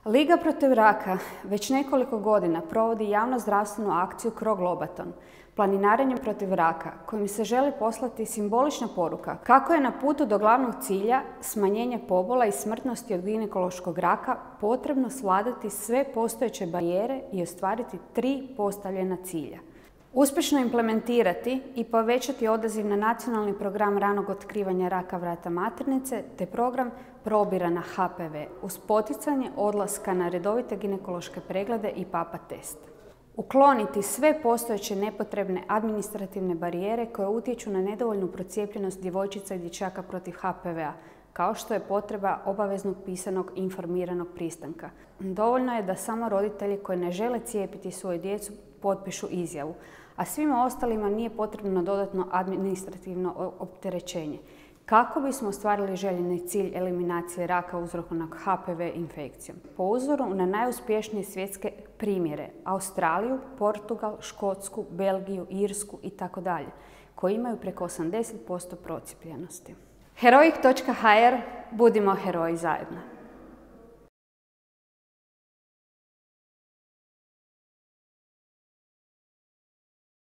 Liga protiv raka već nekoliko godina provodi javno-zdravstvenu akciju Kroglobaton, planinarenjem protiv raka, kojim se želi poslati simbolična poruka kako je na putu do glavnog cilja, smanjenja pobola i smrtnosti od ginekološkog raka, potrebno svladati sve postojeće barijere i ostvariti 3 postavljena cilja. Uspješno implementirati i povećati odaziv na nacionalni program ranog otkrivanja raka vrata maternice te program probira na HPV uz poticanje odlaska na redovite ginekološke preglede i PAPA test. Ukloniti sve postojeće nepotrebne administrativne barijere koje utječu na nedovoljnu procijepljenost djevojčica i dječaka protiv HPV-a, kao što je potreba obaveznog pisanog informiranog pristanka. Dovoljno je da samo roditelji koji ne žele cijepiti svoju djecu potpišu izjavu, a svima ostalima nije potrebno dodatno administrativno opterećenje, kako bismo ostvarili željeni cilj eliminacije raka uzrokovanog HPV infekcijom. Po uzoru na najuspješnije svjetske primjere, Australiju, Portugal, Škotsku, Belgiju, Irsku itd., koji imaju preko 80% procijepljenosti. Heroic.hr, budimo heroji zajedno.